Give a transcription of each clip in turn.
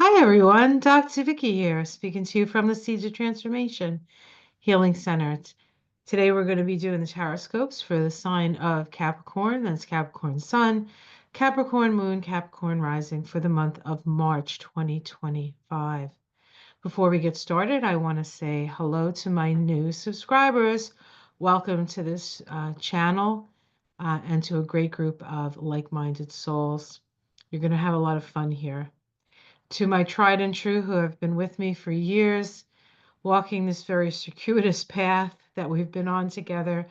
Hi everyone, Dr. Vicky here, speaking to you from the Seeds of Transformation Healing Center. Today we're going to be doing the horoscopes for the sign of Capricorn, that's Capricorn Sun, Capricorn Moon, Capricorn Rising for the month of March 2025. Before we get started, I want to say hello to my new subscribers. Welcome to this channel and to a great group of like-minded souls. You're going to have a lot of fun here. To my tried and true who have been with me for years, walking this very circuitous path that we've been on together,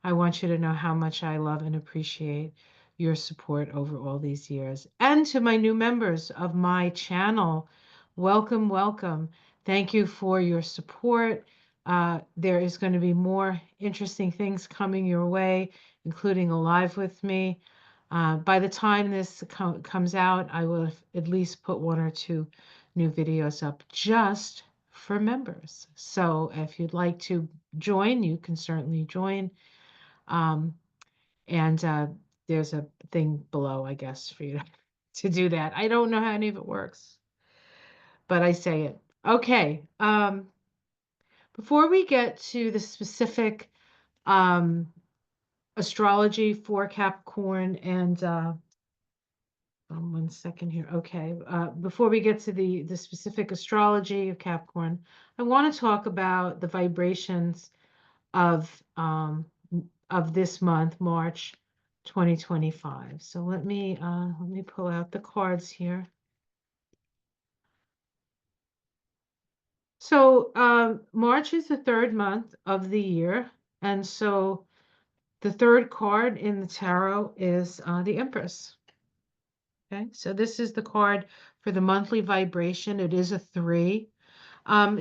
I want you to know how much I love and appreciate your support over all these years. And to my new members of my channel, welcome, welcome. Thank you for your support. There is going to be more interesting things coming your way, including a live with me. By the time this comes out, I will have at least put one or two new videos up just for members. So if you'd like to join, you can certainly join. Um, and there's a thing below, I guess, for you to do that. I don't know how any of it works, but I say it. Okay. Before we get to the specific um, astrology for Capricorn and 1 second here. Okay. Before we get to the specific astrology of Capricorn, I want to talk about the vibrations of this month, March 2025. So let me pull out the cards here. So March is the third month of the year, and so the third card in the tarot is the Empress. Okay, so this is the card for the monthly vibration. It is a 3.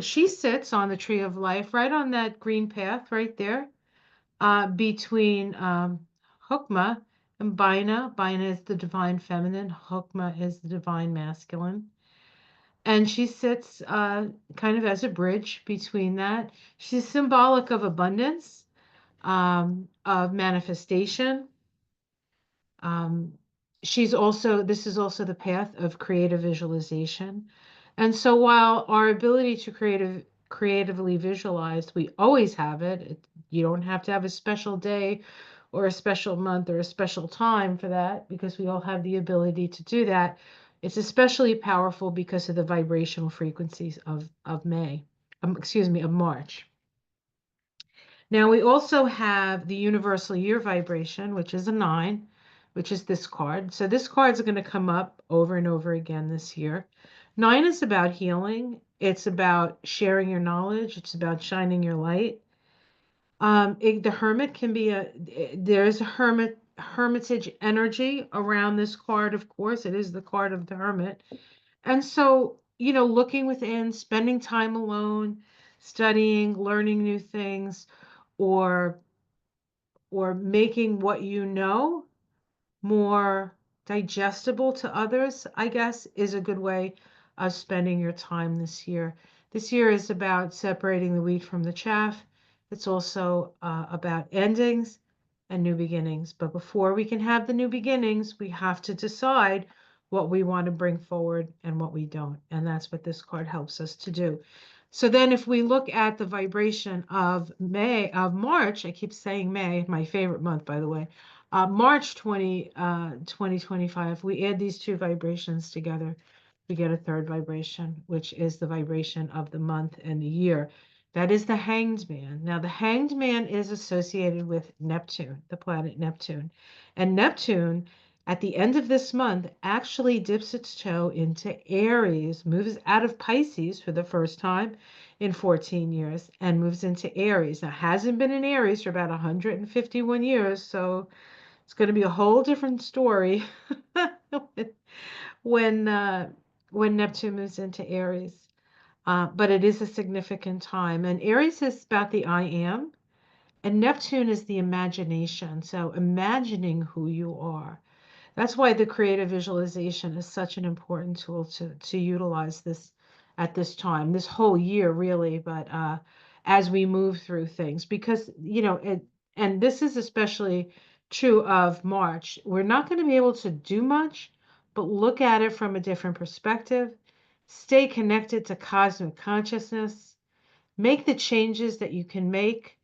She sits on the tree of life, right on that green path right there, between Hokmah and Bina. Bina is the divine feminine. Hokmah is the divine masculine. And she sits kind of as a bridge between that. She's symbolic of abundance, of manifestation. Um, this is also the path of creative visualization. And so while our ability to creatively visualize, we always have it. You don't have to have a special day or a special month or a special time for that because we all have the ability to do that. It's especially powerful because of the vibrational frequencies of March. Now we also have the universal year vibration, which is a 9, which is this card. So this card is going to come up over and over again this year. 9 is about healing. It's about sharing your knowledge. It's about shining your light. The hermit can be there's a hermitage energy around this card, of course. It is the card of the hermit. And so, looking within, spending time alone, studying, learning new things, or making what you know more digestible to others, I guess, is a good way of spending your time this year. This year is about separating the wheat from the chaff. It's also about endings and new beginnings. But before we can have the new beginnings, we have to decide what we want to bring forward and what we don't. And that's what this card helps us to do. So then if we look at the vibration of March, I keep saying May, my favorite month, by the way, March 2025, we add these two vibrations together, we get a third vibration, which is the vibration of the month and the year. That is the Hanged Man. Now, the Hanged Man is associated with Neptune, the planet Neptune. And Neptune, at the end of this month, actually dips its toe into Aries, moves out of Pisces for the first time in 14 years, and moves into Aries. Now, hasn't been in Aries for about 151 years, so it's going to be a whole different story when Neptune moves into Aries. But it is a significant time. And Aries is about the I am, and Neptune is the imagination. So imagining who you are. That's why the creative visualization is such an important tool to utilize this at this time, this whole year, really, but as we move through things, because, and this is especially true of March, we're not going to be able to do much, but look at it from a different perspective Stay connected to cosmic consciousness. Make the changes that you can make,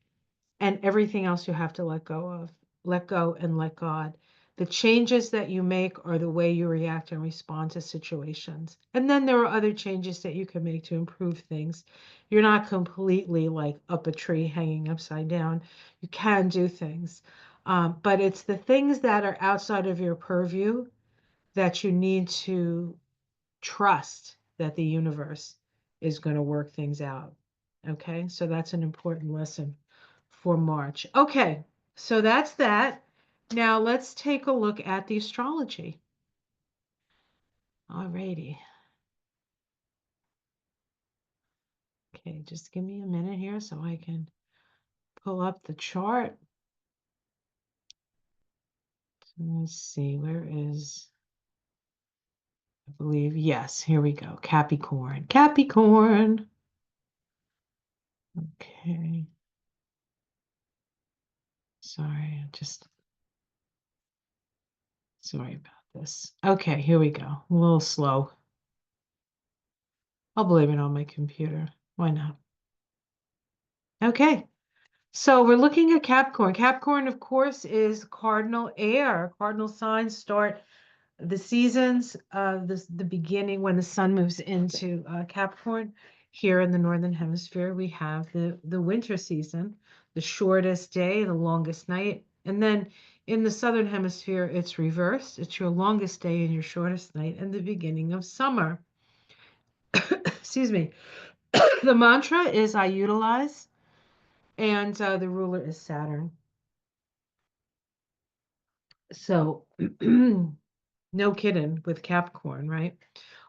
and everything else you have to let go of. Let go and let God. The changes that you make are the way you react and respond to situations. And then there are other changes that you can make to improve things. You're not completely like up a tree hanging upside down. You can do things. But it's the things that are outside of your purview that you need to trust that the universe is going to work things out. Okay, so that's an important lesson for March. Okay, so that's that. Now let's take a look at the astrology. Alrighty. Okay, just give me a minute here so I can pull up the chart. Let's see, where is, I believe, yes, here we go. Capricorn. Capricorn. Okay. Sorry, sorry about this. Okay, here we go. A little slow. I'll blame it on my computer. Why not? Okay, so we're looking at Capricorn. Capricorn, of course, is cardinal air. Cardinal signs start the seasons of the beginning when the sun moves into Capricorn. Here in the Northern Hemisphere, we have the winter season, the shortest day, the longest night. And then in the Southern Hemisphere, it's reversed. It's your longest day and your shortest night, and the beginning of summer. Excuse me. The mantra is I utilize, and the ruler is Saturn. So no kidding with Capricorn, right?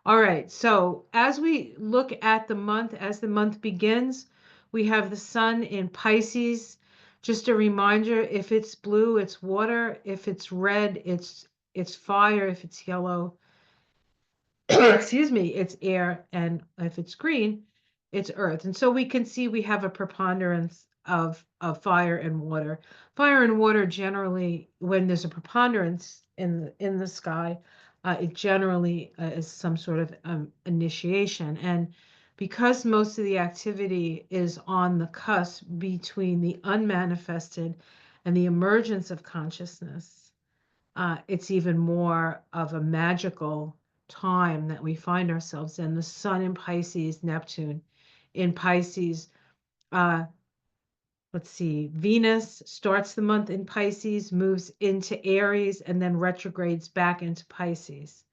All right, so as we look at the month, as the month begins, we have the sun in Pisces. Just a reminder, if it's blue, it's water. If it's red, it's fire. If it's yellow, excuse me, it's air, and if it's green, it's earth. And so we can see we have a preponderance of fire and water. Fire and water generally, when there's a preponderance in the sky, it generally is some sort of initiation. And because most of the activity is on the cusp between the unmanifested and the emergence of consciousness, it's even more of a magical time that we find ourselves in. The sun in Pisces, Neptune in Pisces. Uh, let's see, Venus starts the month in Pisces, moves into Aries, and then retrogrades back into Pisces.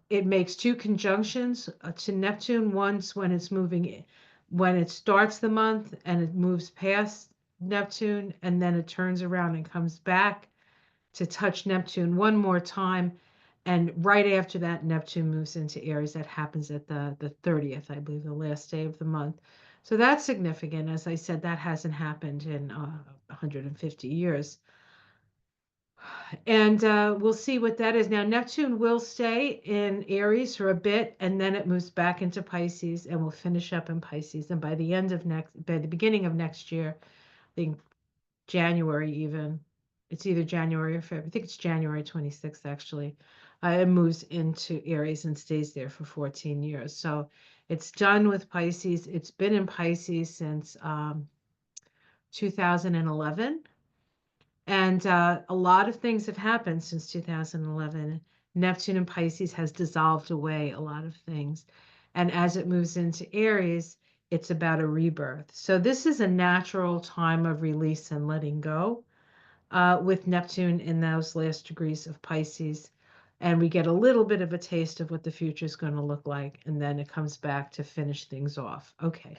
It makes two conjunctions to Neptune, once when it's moving, when it starts the month and it moves past Neptune, and then it turns around and comes back to touch Neptune one more time. And right after that, Neptune moves into Aries. That happens at the 30th, I believe, the last day of the month. So that's significant. As I said, that hasn't happened in 150 years. And we'll see what that is. Now, Neptune will stay in Aries for a bit, and then it moves back into Pisces, and we'll finish up in Pisces. And by the beginning of next year, I think January even. It's either January or February. I think it's January 26th, actually. It moves into Aries and stays there for 14 years. So it's done with Pisces. It's been in Pisces since 2011. And a lot of things have happened since 2011. Neptune in Pisces has dissolved away a lot of things. And as it moves into Aries, it's about a rebirth. So this is a natural time of release and letting go with Neptune in those last degrees of Pisces. And we get a little bit of a taste of what the future is going to look like. And then it comes back to finish things off. Okay.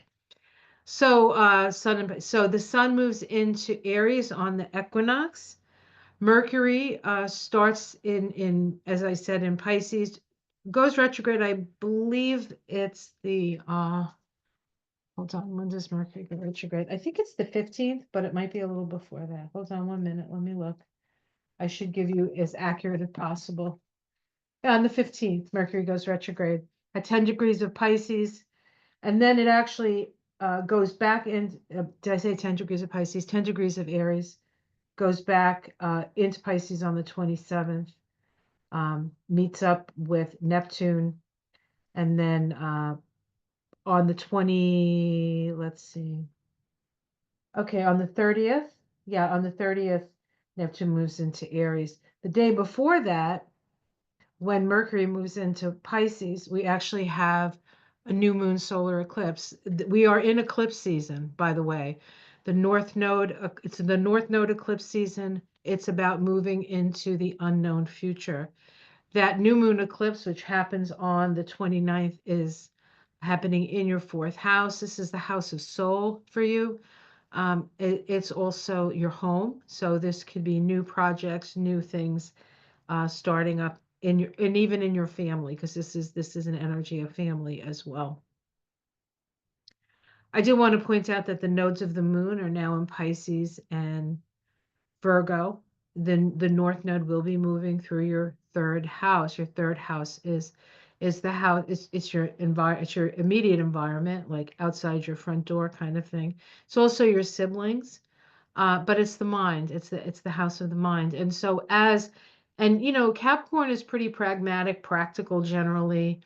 So, so the sun moves into Aries on the equinox. Mercury starts as I said, in Pisces, goes retrograde. I believe it's hold on, when does Mercury go retrograde? I think it's the 15th, but it might be a little before that. Hold on 1 minute, let me look. I should give you as accurate as possible. Yeah, on the 15th, Mercury goes retrograde at 10 degrees of Pisces, and then it actually goes back in, did I say 10 degrees of Pisces? 10 degrees of Aries, goes back into Pisces on the 27th, meets up with Neptune And then on the 20, let's see. Okay, on the 30th, yeah, on the 30th, Neptune moves into Aries. The day before that, when Mercury moves into Pisces, we actually have a new moon solar eclipse. We are in eclipse season, by the way. The North Node, it's the North Node eclipse season. It's about moving into the unknown future. That new moon eclipse, which happens on the 29th, is happening in your fourth house. This is the house of soul for you. It's also your home. So this could be new projects, new things starting up in your and even in your family, because this is an energy of family as well. I do want to point out that the nodes of the moon are now in Pisces and Virgo. Then the North Node will be moving through your third house. Your third house is the house, it's your it's your immediate environment, like outside your front door kind of thing. It's also your siblings, but it's the mind. It's the house of the mind. And so Capricorn is pretty pragmatic, practical generally.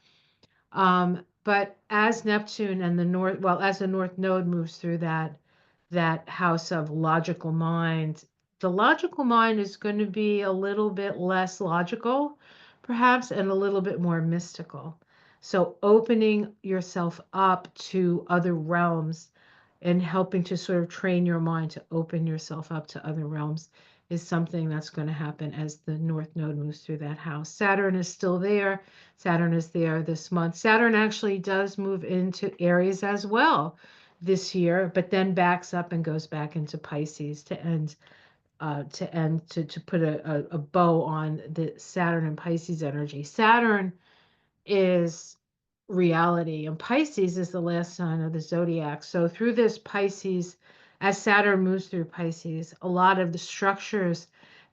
But as Neptune and as the North Node moves through that house of logical mind, the logical mind is going to be a little bit less logical, perhaps, and a little bit more mystical. So opening yourself up to other realms and helping to sort of train your mind to open yourself up to other realms is something that's going to happen as the North Node moves through that house. Saturn is still there. Saturn is there this month. Saturn actually does move into Aries as well this year, but then backs up and goes back into Pisces to put a bow on the Saturn and Pisces energy. Saturn is reality, and Pisces is the last sign of the zodiac. So through this Pisces, as Saturn moves through Pisces, a lot of the structures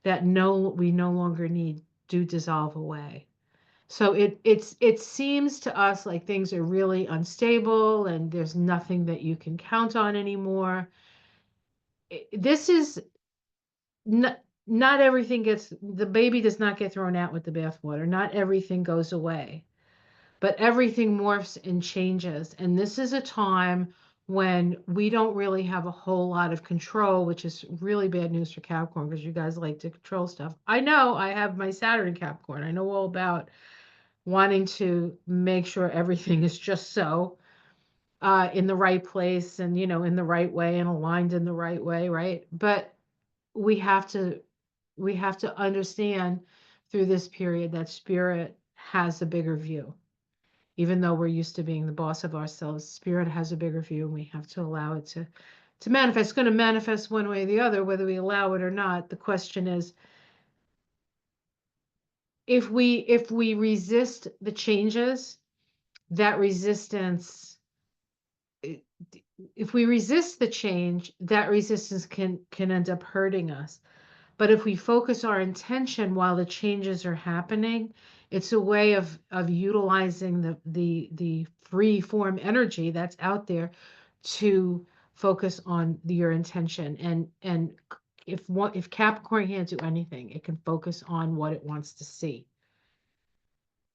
that we no longer need do dissolve away. So it seems to us like things are really unstable and there's nothing that you can count on anymore. This is not, not everything the baby does not get thrown out with the bathwater. Not everything goes away, but everything morphs and changes. And this is a time when we don't really have a whole lot of control, which is really bad news for Capricorn because you guys like to control stuff. I know I have my Saturn in Capricorn. I know all about wanting to make sure everything is just so in the right place and in the right way and aligned in the right way, right? But we have to we have to understand through this period that spirit has a bigger view. Even though we're used to being the boss of ourselves, spirit has a bigger view and we have to allow it to manifest. It's going to manifest one way or the other, whether we allow it or not. The question is, if we resist the changes, that resistance if we resist the change, that resistance can end up hurting us. But if we focus our intention while the changes are happening, it's a way of utilizing the free form energy that's out there to focus on your intention. And if Capricorn can't do anything, it can focus on what it wants to see.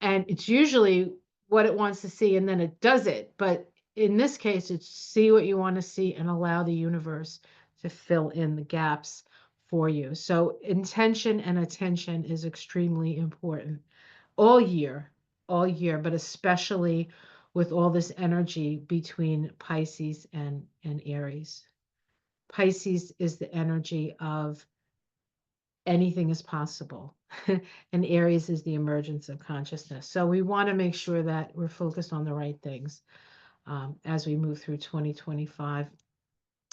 And it's usually what it wants to see and then it does it. But in this case, it's see what you want to see and allow the universe to fill in the gaps for you. So intention and attention is extremely important all year, but especially with all this energy between Pisces and Aries. Pisces is the energy of anything is possible. And Aries is the emergence of consciousness. So we want to make sure that we're focused on the right things as we move through 2025.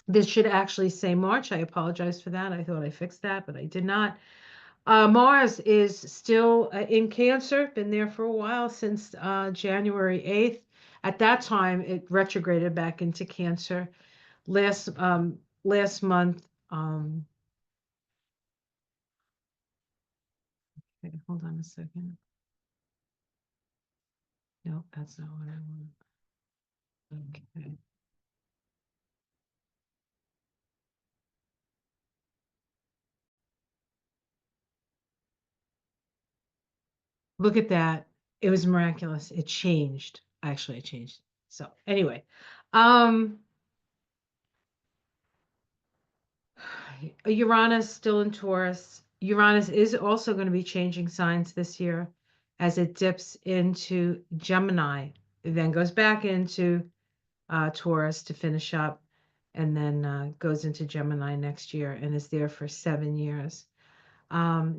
This should actually say March. I apologize for that. I thought I fixed that, but I did not. Mars is still in Cancer, been there for a while since January 8th. At that time, it retrograded back into Cancer. Last month, okay, hold on a second. No, that's not what I want. Okay. Look at that. It was miraculous. It changed. Actually, it changed. So anyway, um, Uranus still in Taurus. Uranus is also going to be changing signs this year as it dips into Gemini, then goes back into Taurus to finish up, and then goes into Gemini next year and is there for 7 years.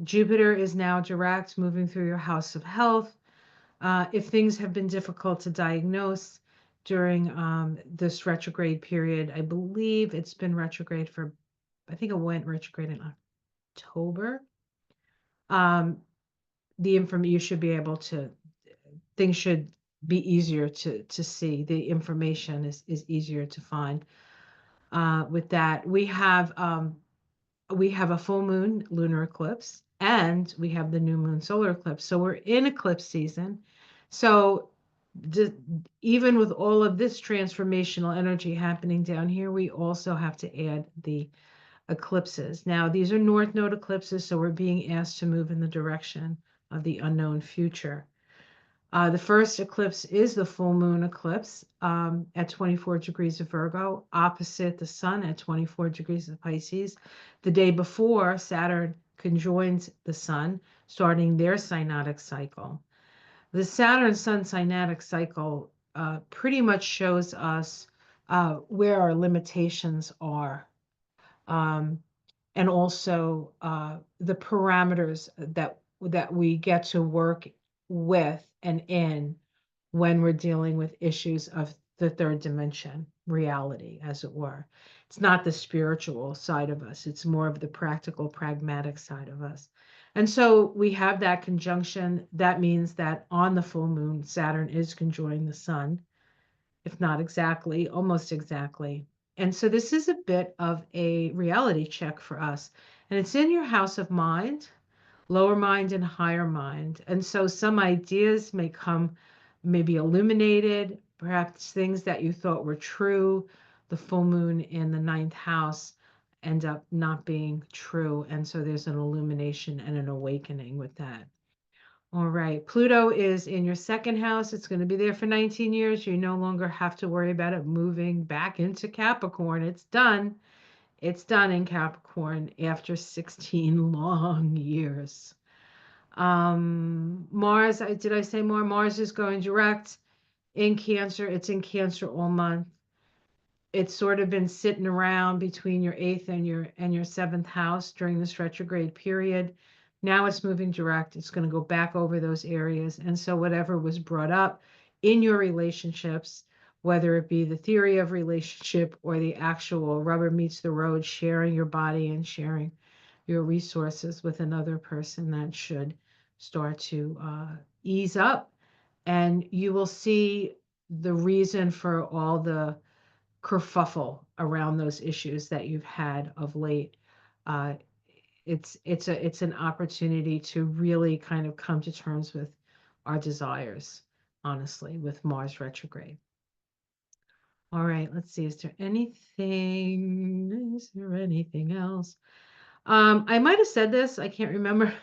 Jupiter is now direct, moving through your house of health. If things have been difficult to diagnose during this retrograde period, I believe it's been retrograde for, I think it went retrograde in October. The information you should be able to, things should be easier to see. The information is easier to find. With that, we have a full moon lunar eclipse, and we have the new moon solar eclipse. So we're in eclipse season. So even with all of this transformational energy happening down here, we also have to add the eclipses. Now, these are north node eclipses, so we're being asked to move in the direction of the unknown future. The first eclipse is the full moon eclipse at 24 degrees of Virgo, opposite the sun at 24 degrees of Pisces. The day before, Saturn conjoins the sun, starting their synodic cycle. The Saturn-Sun synodic cycle pretty much shows us where our limitations are. And also the parameters that we get to work with and in when we're dealing with issues of the third dimension reality, as it were. It's not the spiritual side of us, it's more of the practical, pragmatic side of us. And so we have that conjunction. That means that on the full moon, Saturn is conjoining the sun, if not exactly, almost exactly. And so this is a bit of a reality check for us. And it's in your house of mind, lower mind and higher mind. And so some ideas may come, maybe illuminated, perhaps things that you thought were true. The full moon in the ninth house end up not being true. And so there's an illumination and an awakening with that. All right, Pluto is in your second house. It's going to be there for 19 years. You no longer have to worry about it moving back into Capricorn. It's done. It's done in Capricorn after 16 long years. Mars, did I say more? Mars is going direct in Cancer. It's in Cancer all month. It's sort of been sitting around between your eighth and your seventh house during this retrograde period. Now it's moving direct. It's going to go back over those areas. And so whatever was brought up in your relationships, whether it be the theory of relationship or the actual rubber meets the road, sharing your body and sharing your resources with another person, that should start to ease up. And you will see the reason for all the kerfuffle around those issues that you've had of late. Uh, it's an opportunity to really kind of come to terms with our desires, honestly, with Mars retrograde. All right, let's see. Is there anything? Is there anything else? I might have said this. I can't remember.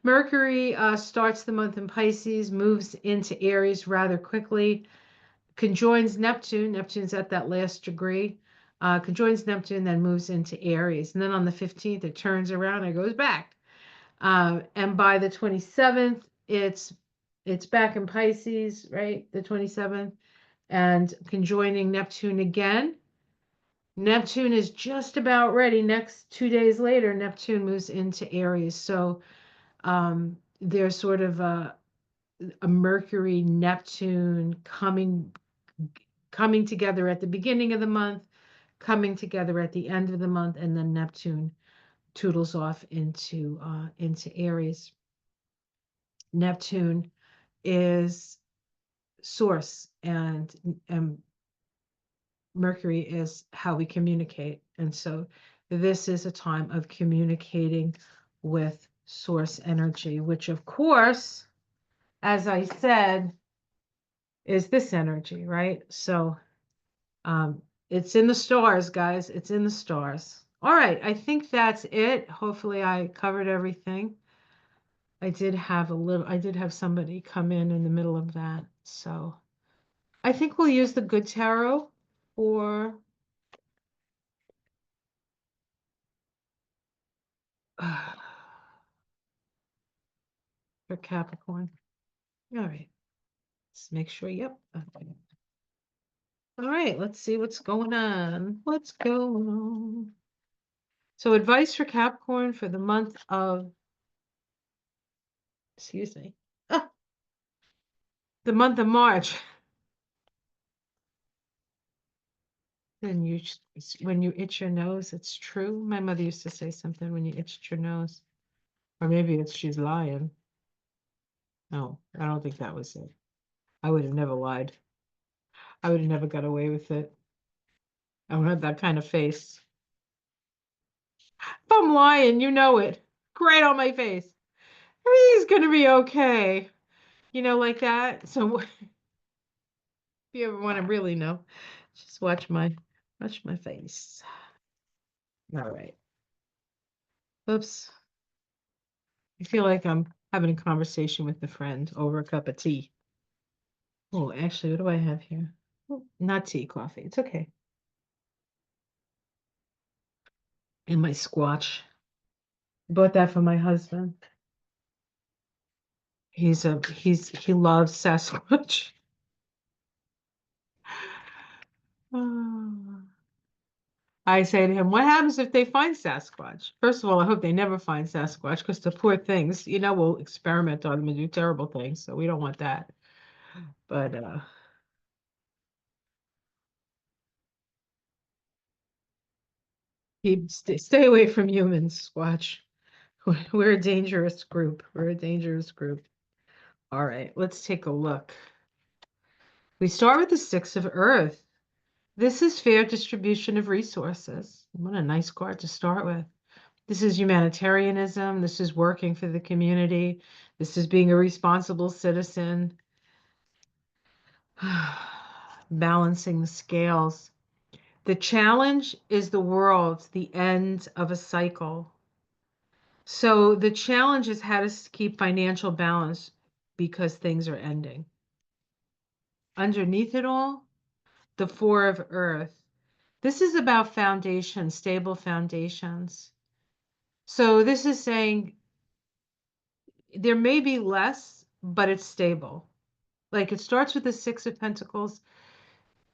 Mercury starts the month in Pisces, moves into Aries rather quickly, conjoins Neptune. Neptune's at that last degree. Conjoins Neptune, then moves into Aries. And then on the 15th, it turns around and goes back. And by the 27th, it's back in Pisces, right? The 27th, and conjoining Neptune again. Neptune is just about ready. Next 2 days later, Neptune moves into Aries. So there's sort of a Mercury Neptune coming together at the beginning of the month, coming together at the end of the month, and then Neptune toodles off into Aries. Neptune is source, and Mercury is how we communicate. And so this is a time of communicating with source energy, which of course, as I said, is this energy, right? So it's in the stars, guys. It's in the stars. All right, I think that's it. Hopefully I covered everything. I did have somebody come in the middle of that. So I think we'll use the good tarot for for Capricorn. All right. Let's make sure. Yep. Okay. All right, let's see what's going on. What's going on? So advice for Capricorn for the month of, excuse me, ah, the month of March. Then when you itch your nose, it's true. My mother used to say something when you itched your nose. Or maybe it's she's lying. No, I don't think that was it. I would have never lied. I would have never got away with it. I don't have that kind of face. If I'm lying, you know it. Great on my face. Everything's gonna be okay. Like that. So if you ever want to really know, just watch my face. All right. Oops. I feel like I'm having a conversation with a friend over a cup of tea. Oh, actually, what do I have here? Oh, not tea, coffee. It's okay. And my squatch. Bought that for my husband. He loves Sasquatch. Ah. I say to him, what happens if they find Sasquatch? First of all, I hope they never find Sasquatch because the poor things, will experiment on them and do terrible things. So we don't want that. But stay away from humans, Squatch. We're a dangerous group. We're a dangerous group. All right, let's take a look. We start with the Six of Earth. This is fair distribution of resources. What a nice card to start with. This is humanitarianism. This is working for the community. This is being a responsible citizen. Balancing the scales. The challenge is the world, the end of a cycle. So the challenge is how to keep financial balance because things are ending. Underneath it all, the Four of Earth. This is about foundations, stable foundations. So this is saying there may be less, but it's stable. Like it starts with the Six of Pentacles.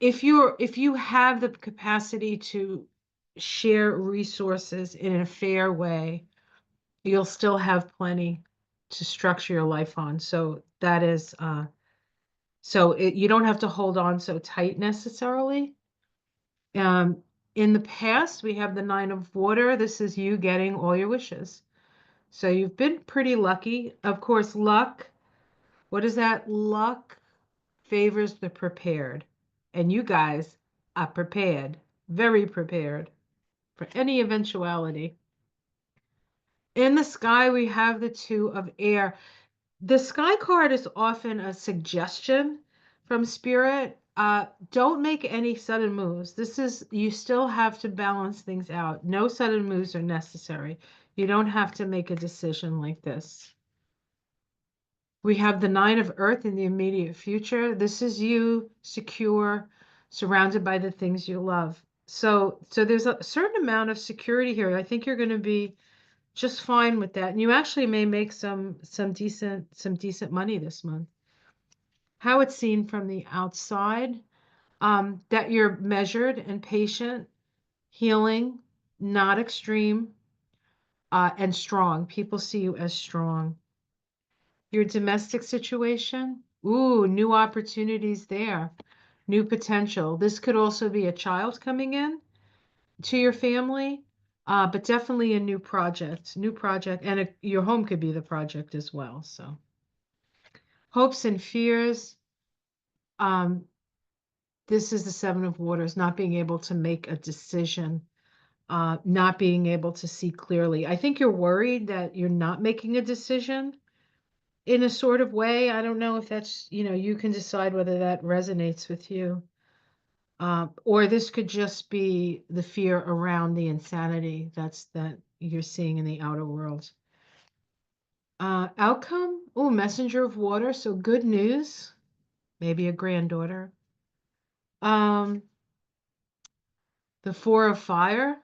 If you have the capacity to share resources in a fair way, you'll still have plenty to structure your life on. So that is you don't have to hold on so tight necessarily. Um, in the past, we have the Nine of Water. This is you getting all your wishes. So you've been pretty lucky. Of course, luck. What is that? Luck favors the prepared. And you guys are prepared, very prepared for any eventuality. In the sky, we have the Two of Air. The sky card is often a suggestion from spirit. Don't make any sudden moves. You still have to balance things out. No sudden moves are necessary. You don't have to make a decision like this. We have the Nine of Earth in the immediate future. This is you secure, surrounded by the things you love. So there's a certain amount of security here. I think you're going to be just fine with that. And you actually may make some decent money this month. How it's seen from the outside, that you're measured and patient, healing, not extreme, and strong. People see you as strong. Your domestic situation, ooh, new opportunities there, new potential. This could also be a child coming in to your family, but definitely a new project, and your home could be the project as well. So hopes and fears. Um, this is the Seven of Waters, not being able to make a decision, not being able to see clearly. I think you're worried that you're not making a decision in a sort of way. I don't know if that's, you can decide whether that resonates with you. Or this could just be the fear around the insanity that you're seeing in the outer world. Outcome. Oh, messenger of water. So good news. Maybe a granddaughter. Um, the four of fire.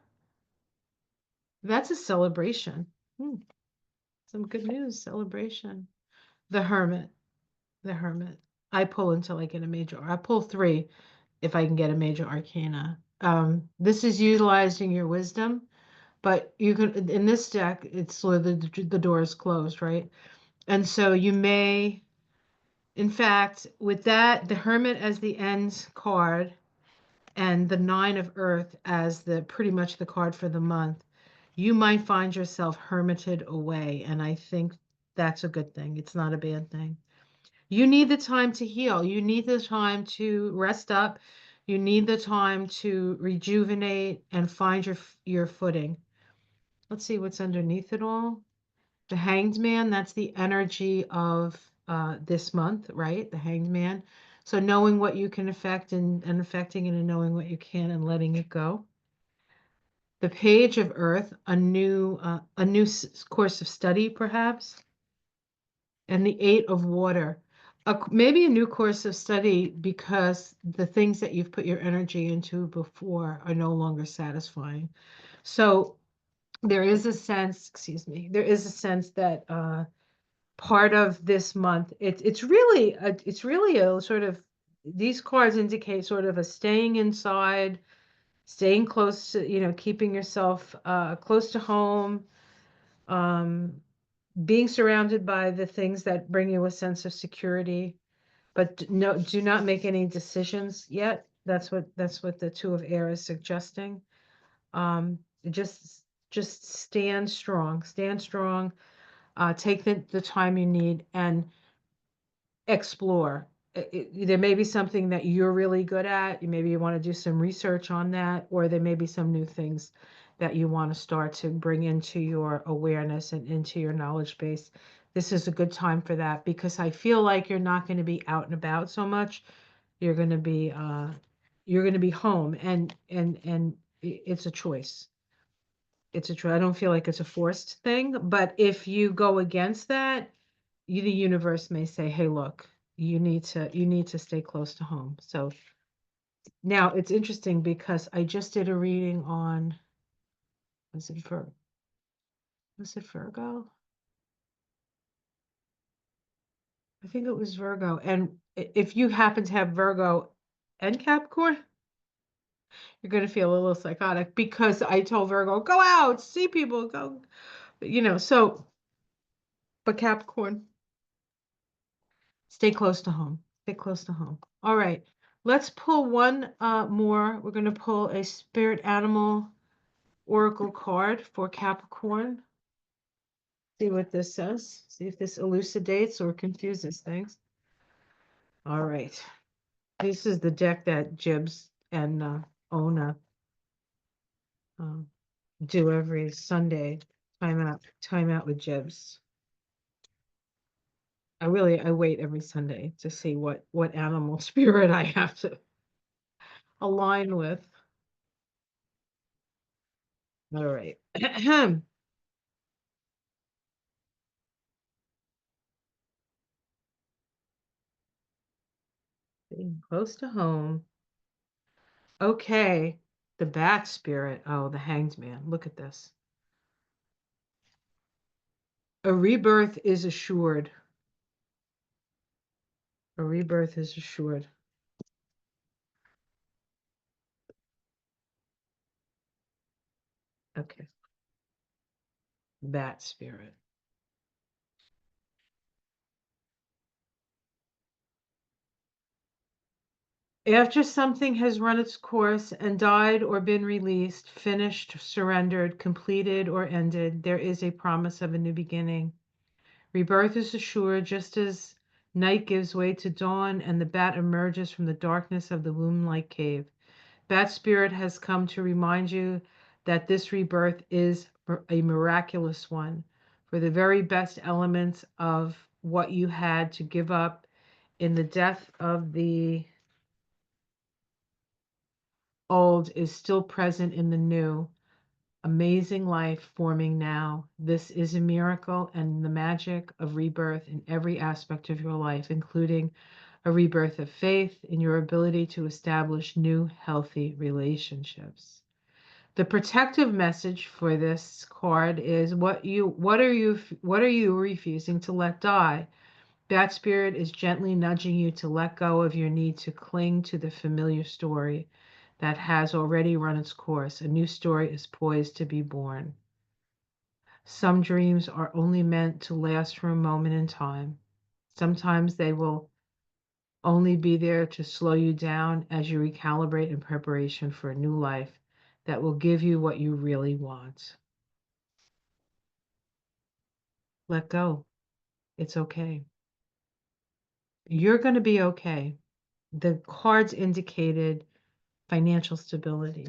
That's a celebration. Hmm, some good news. Celebration. The hermit. The hermit. I pull until I get a major. I pull three if I can get a major arcana. This is utilizing your wisdom, but you can in this deck. It's sort of the door is closed, right? And so you may, in fact, with that, the Hermit as the end card and the Nine of Earth as the pretty much the card for the month, you might find yourself hermited away. And I think that's a good thing. It's not a bad thing. You need the time to heal. You need the time to rest up. You need the time to rejuvenate and find your footing. Let's see what's underneath it all. The Hanged Man, that's the energy of this month, right? The Hanged Man. So knowing what you can affect and affecting it and knowing what you can and letting it go. The Page of Earth, a new course of study, perhaps. And the Eight of Water, maybe a new course of study because the things that you've put your energy into before are no longer satisfying. So there is a sense, excuse me, there is a sense that part of this month. It's really a sort of these cards indicate sort of a staying inside, staying close to, keeping yourself close to home, um, being surrounded by the things that bring you a sense of security. But no, do not make any decisions yet. That's what the Two of Air is suggesting. Um, just just stand strong. Stand strong. Take the time you need and explore. There may be something that you're really good at. Maybe you want to do some research on that, or there may be some new things that you want to start to bring into your awareness and into your knowledge base. This is a good time for that because I feel like you're not going to be out and about so much. You're going to be home, and it's a choice. It's a choice. I don't feel like it's a forced thing, but if you go against that, the universe may say, "Hey, look, you need to stay close to home." So now it's interesting because I just did a reading on was it Vir was it Virgo? I think it was Virgo. And if you happen to have Virgo and Capricorn, you're going to feel a little psychotic because I told Virgo, "Go out, see people, go," so but Capricorn, stay close to home. Stay close to home. All right. Let's pull one more. We're going to pull a spirit animal oracle card for Capricorn. See what this says. See if this elucidates or confuses things. All right. This is the deck that Jibs and Ona um, do every Sunday. Time out with Jibs. I wait every Sunday to see what animal spirit I have to align with. All right. Being close to home. Okay. The bat spirit. Oh, the hanged man. Look at this. A rebirth is assured. A rebirth is assured. Okay. Bat spirit. After something has run its course and died or been released, finished, surrendered, completed, or ended, there is a promise of a new beginning. Rebirth is assured just as night gives way to dawn and the bat emerges from the darkness of the womb-like cave. Bat Spirit has come to remind you that this rebirth is a miraculous one, for the very best elements of what you had to give up in the death of the old is still present in the new. Amazing life forming now. This is a miracle and the magic of rebirth in every aspect of your life, including a rebirth of faith in your ability to establish new healthy relationships. The protective message for this card is what are you refusing to let die? That spirit is gently nudging you to let go of your need to cling to the familiar story that has already run its course. A new story is poised to be born. Some dreams are only meant to last for a moment in time. Sometimes they will only be there to slow you down as you recalibrate in preparation for a new life that will give you what you really want. Let go. It's okay. You're going to be okay. The cards indicated financial stability.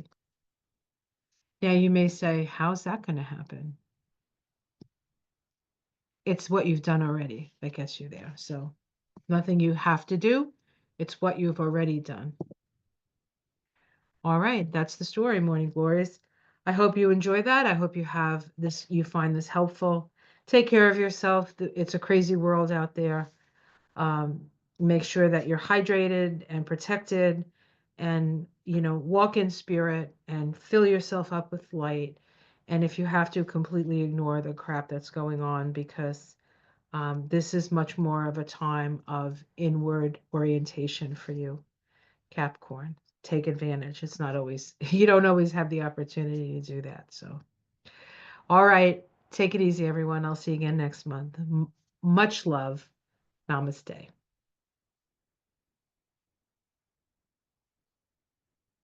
Now you may say, how's that going to happen? It's what you've done already that gets you there. So nothing you have to do. It's what you've already done. All right, that's the story, Morning Glories. I hope you enjoy that. I hope you find this helpful. Take care of yourself. It's a crazy world out there. Um, Make sure that you're hydrated and protected and, walk in spirit and fill yourself up with light. And if you have to, completely ignore the crap that's going on, because this is much more of a time of inward orientation for you, Capricorn. Take advantage. It's not always, you don't always have the opportunity to do that. So, all right. Take it easy, everyone. I'll see you again next month. Much love. Namaste.